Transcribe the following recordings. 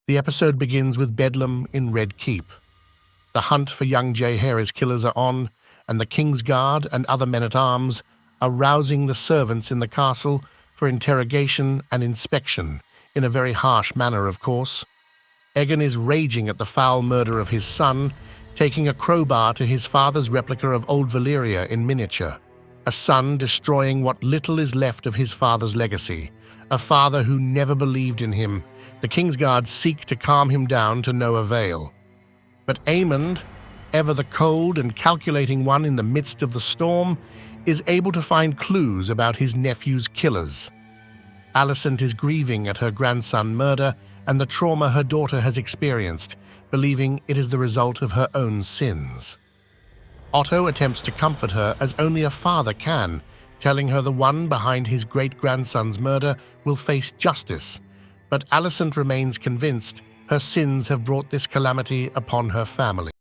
The episode begins with Bedlam in Red Keep. The hunt for young Jaehaerys killers are on, and the King's Guard and other men-at-arms are rousing the servants in the castle for interrogation and inspection, in a very harsh manner, of course. Aegon is raging at the foul murder of his son, taking a crowbar to his father's replica of old Valyria in miniature. A son destroying what little is left of his father's legacy. A father who never believed in him. The Kingsguard seek to calm him down to no avail. But Aemond, ever the cold and calculating one in the midst of the storm, is able to find clues about his nephew's killers. Alicent is grieving at her grandson's murder and the trauma her daughter has experienced, believing it is the result of her own sins. Otto attempts to comfort her as only a father can, telling her the one behind his great-grandson's murder will face justice, but Alicent remains convinced her sins have brought this calamity upon her family.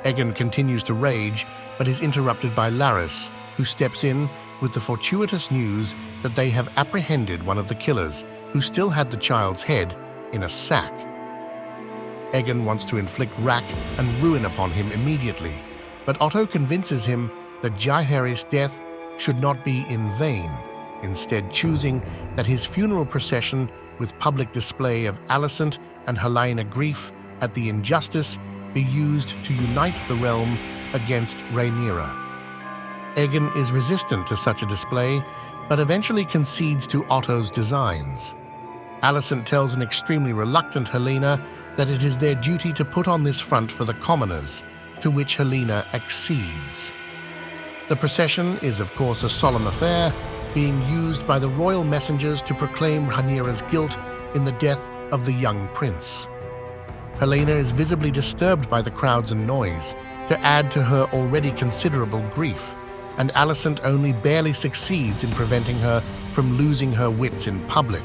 Aegon continues to rage, but is interrupted by Larys, who steps in with the fortuitous news that they have apprehended one of the killers, who still had the child's head in a sack. Aegon wants to inflict wrack and ruin upon him immediately, but Otto convinces him that Jaehaerys' death should not be in vain, instead choosing that his funeral procession with public display of Alicent and Helaena grief at the injustice be used to unite the realm against Rhaenyra. Aegon is resistant to such a display, but eventually concedes to Otto's designs. Alicent tells an extremely reluctant Helaena that it is their duty to put on this front for the commoners, to which Helaena accedes. The procession is, of course, a solemn affair, being used by the royal messengers to proclaim Rhaenyra's guilt in the death of the young prince. Helaena is visibly disturbed by the crowds and noise, to add to her already considerable grief, and Alicent only barely succeeds in preventing her from losing her wits in public.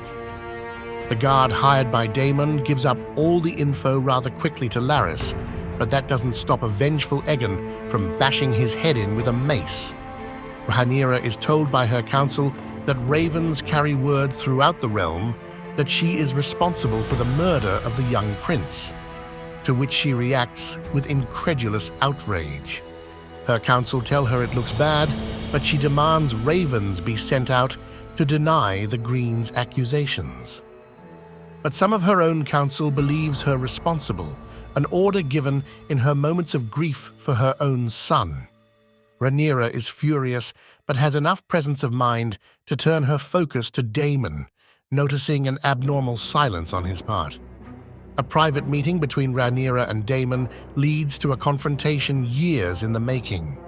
The guard hired by Daemon gives up all the info rather quickly to Larys, but that doesn't stop a vengeful Aegon from bashing his head in with a mace. Rhaenyra is told by her council that ravens carry word throughout the realm that she is responsible for the murder of the young prince, to which she reacts with incredulous outrage. Her council tell her it looks bad, but she demands ravens be sent out to deny the Green's accusations. But some of her own council believes her responsible, an order given in her moments of grief for her own son. Rhaenyra is furious, but has enough presence of mind to turn her focus to Daemon, noticing an abnormal silence on his part. A private meeting between Rhaenyra and Daemon leads to a confrontation years in the making.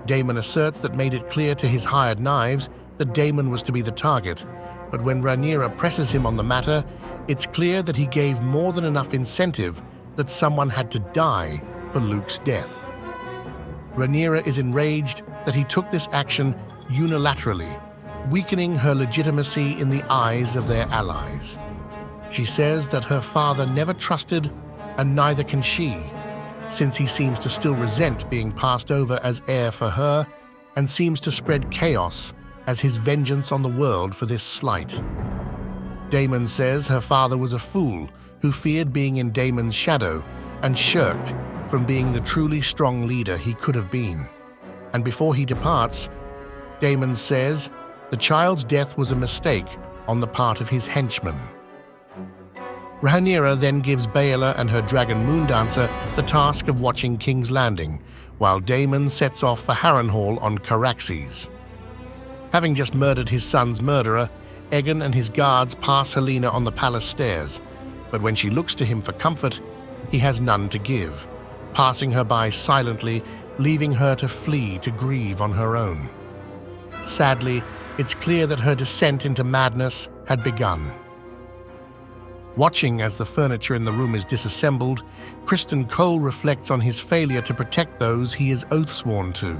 Daemon asserts that made it clear to his hired knives that Daemon was to be the target, but when Rhaenyra presses him on the matter, it's clear that he gave more than enough incentive that someone had to die for Luke's death. Rhaenyra is enraged that he took this action unilaterally, weakening her legitimacy in the eyes of their allies. She says that her father never trusted, and neither can she, since he seems to still resent being passed over as heir for her, and seems to spread chaos as his vengeance on the world for this slight. Daemon says her father was a fool who feared being in Daemon's shadow and shirked from being the truly strong leader he could have been. And before he departs, Daemon says the child's death was a mistake on the part of his henchmen. Rhaenyra then gives Baela and her dragon Moondancer the task of watching King's Landing, while Daemon sets off for Harrenhal on Caraxes. Having just murdered his son's murderer, Aegon and his guards pass Helaena on the palace stairs, but when she looks to him for comfort, he has none to give, passing her by silently, leaving her to flee to grieve on her own. Sadly, it's clear that her descent into madness had begun. Watching as the furniture in the room is disassembled, Criston Cole reflects on his failure to protect those he is oath-sworn to.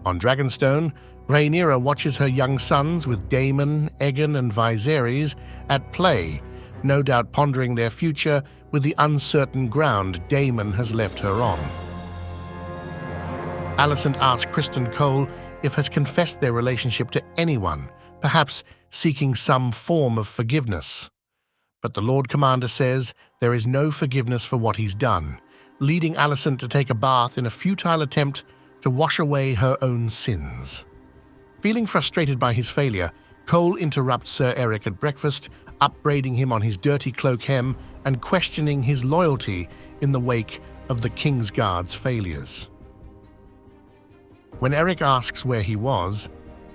On Dragonstone, Rhaenyra watches her young sons with Daemon, Aegon and Viserys at play, no doubt pondering their future with the uncertain ground Daemon has left her on. Alicent asks Criston Cole if has confessed their relationship to anyone, perhaps seeking some form of forgiveness. But the Lord Commander says there is no forgiveness for what he's done, leading Alicent to take a bath in a futile attempt to wash away her own sins. Feeling frustrated by his failure, Cole interrupts Sir Eric at breakfast, upbraiding him on his dirty cloak hem and questioning his loyalty in the wake of the Kingsguard's failures. When Eric asks where he was,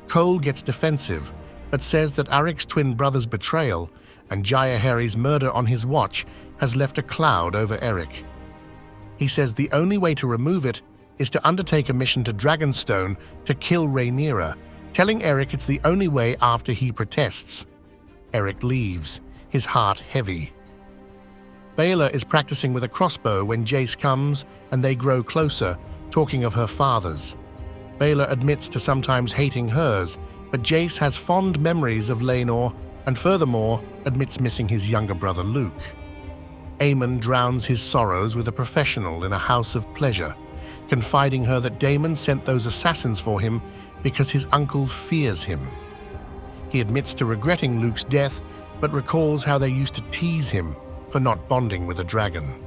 Cole gets defensive, but says that Eric's twin brother's betrayal and Jaehaerys' murder on his watch has left a cloud over Eric. He says the only way to remove it is to undertake a mission to Dragonstone to kill Rhaenyra, telling Eric it's the only way after he protests. Eric leaves, his heart heavy. Baela is practicing with a crossbow when Jace comes and they grow closer, talking of her father's. Baela admits to sometimes hating hers, but Jace has fond memories of Laenor and furthermore admits missing his younger brother Luke. Aemon drowns his sorrows with a professional in a house of pleasure, confiding her that Daemon sent those assassins for him because his uncle fears him. He admits to regretting Luke's death, but recalls how they used to tease him for not bonding with a dragon.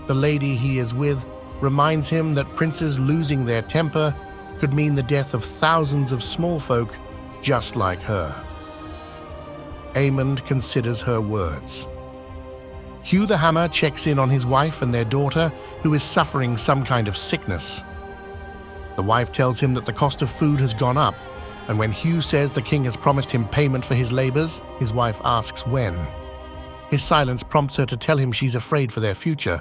The lady he is with reminds him that princes losing their temper could mean the death of thousands of small folk just like her. Aemond considers her words. Hugh the Hammer checks in on his wife and their daughter, who is suffering some kind of sickness. The wife tells him that the cost of food has gone up, and when Hugh says the king has promised him payment for his labors, his wife asks when. His silence prompts her to tell him she's afraid for their future.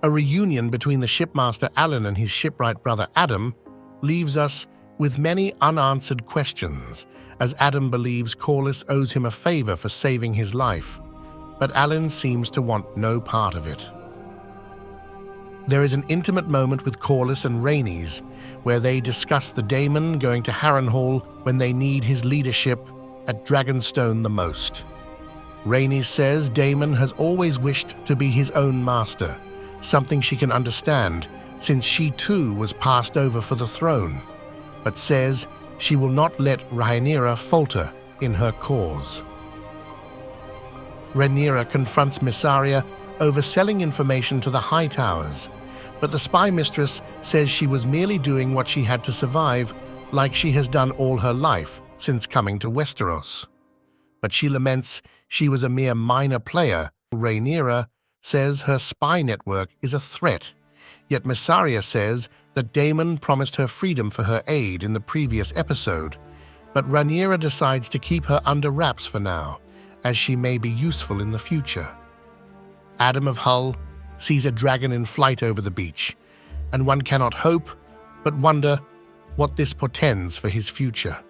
A reunion between the shipmaster Alan and his shipwright brother Adam leaves us with many unanswered questions, as Adam believes Corlys owes him a favor for saving his life, but Alan seems to want no part of it. There is an intimate moment with Corlys and Rhaenys, where they discuss the Daemon going to Harrenhal when they need his leadership at Dragonstone the most. Rhaenys says Daemon has always wished to be his own master, something she can understand since she too was passed over for the throne, but says she will not let Rhaenyra falter in her cause. Rhaenyra confronts Mysaria over selling information to the High Towers, but the spy mistress says she was merely doing what she had to survive, like she has done all her life since coming to Westeros. But she laments she was a mere minor player. Rhaenyra says her spy network is a threat, yet Mysaria says that Daemon promised her freedom for her aid in the previous episode, but Rhaenyra decides to keep her under wraps for now, as she may be useful in the future. Adam of Hull sees a dragon in flight over the beach, and one cannot hope but wonder what this portends for his future.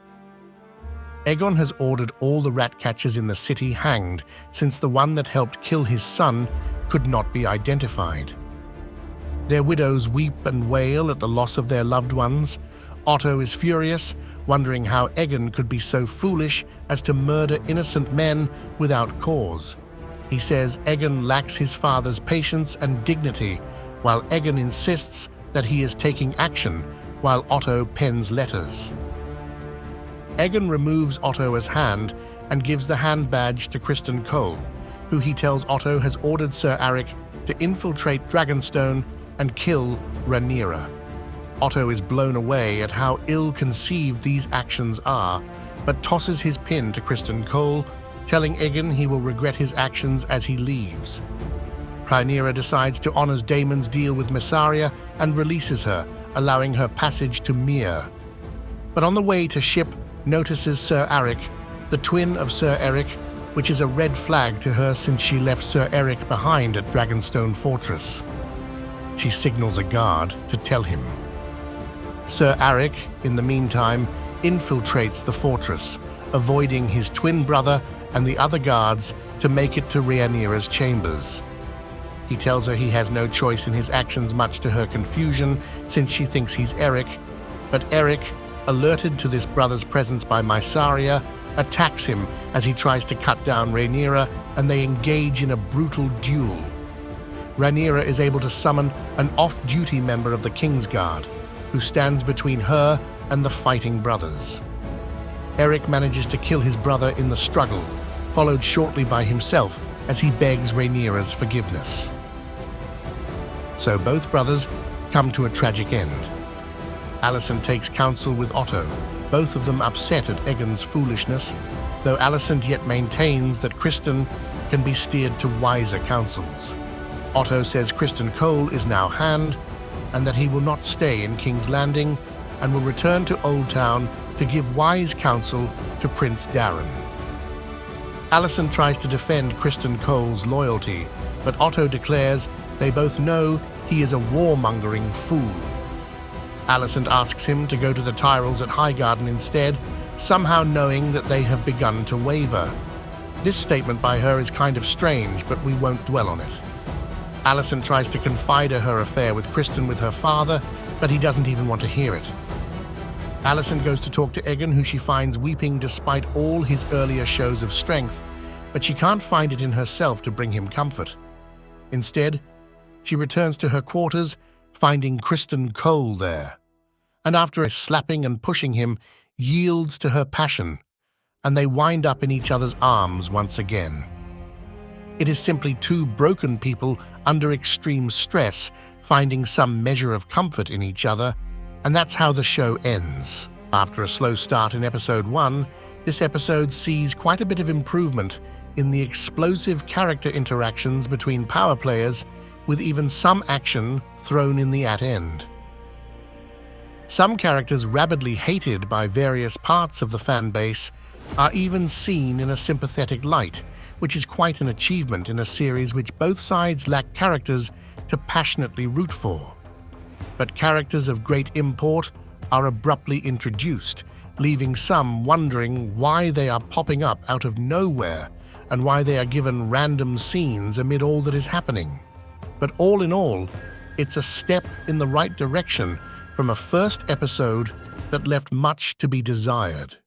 Aegon has ordered all the rat-catchers in the city hanged, since the one that helped kill his son could not be identified. Their widows weep and wail at the loss of their loved ones. Otto is furious, wondering how Aegon could be so foolish as to murder innocent men without cause. He says Aegon lacks his father's patience and dignity, while Aegon insists that he is taking action, while Otto pens letters. Aegon removes Otto's hand and gives the hand badge to Criston Cole, who he tells Otto has ordered Sir Eric to infiltrate Dragonstone and kill Rhaenyra. Otto is blown away at how ill-conceived these actions are, but tosses his pin to Criston Cole, telling Aegon he will regret his actions as he leaves. Rhaenyra decides to honor Daemon's deal with Mysaria and releases her, allowing her passage to Myr. But on the way to ship, notices Sir Eric, the twin of Sir Eric, which is a red flag to her since she left Sir Eric behind at Dragonstone Fortress. She signals a guard to tell him. Sir Eric, in the meantime, infiltrates the fortress, avoiding his twin brother and the other guards to make it to Rhaenyra's chambers. He tells her he has no choice in his actions, much to her confusion, since she thinks he's Eric, but Eric, alerted to this brother's presence by Mysaria, attacks him as he tries to cut down Rhaenyra, and they engage in a brutal duel. Rhaenyra is able to summon an off-duty member of the Kingsguard, who stands between her and the fighting brothers. Eric manages to kill his brother in the struggle, followed shortly by himself as he begs Rhaenyra's forgiveness. So both brothers come to a tragic end. Alicent takes counsel with Otto, both of them upset at Aegon's foolishness, though Alicent yet maintains that Criston can be steered to wiser counsels. Otto says Criston Cole is now Hand, and that he will not stay in King's Landing and will return to Old Town to give wise counsel to Prince Darren. Alicent tries to defend Criston Cole's loyalty, but Otto declares they both know he is a warmongering fool. Alicent asks him to go to the Tyrells at Highgarden instead, somehow knowing that they have begun to waver. This statement by her is kind of strange, but we won't dwell on it. Alicent tries to confide her affair with Criston with her father, but he doesn't even want to hear it. Alicent goes to talk to Aegon, who she finds weeping despite all his earlier shows of strength, but she can't find it in herself to bring him comfort. Instead, she returns to her quarters, finding Criston Cole there, and after a slapping and pushing him, yields to her passion, and they wind up in each other's arms once again. It is simply two broken people under extreme stress, finding some measure of comfort in each other, and that's how the show ends. After a slow start in episode 1, this episode sees quite a bit of improvement in the explosive character interactions between power players, with even some action thrown in the at-end. Some characters rabidly hated by various parts of the fan base are even seen in a sympathetic light, which is quite an achievement in a series which both sides lack characters to passionately root for. But characters of great import are abruptly introduced, leaving some wondering why they are popping up out of nowhere and why they are given random scenes amid all that is happening. But all in all, it's a step in the right direction from a first episode that left much to be desired.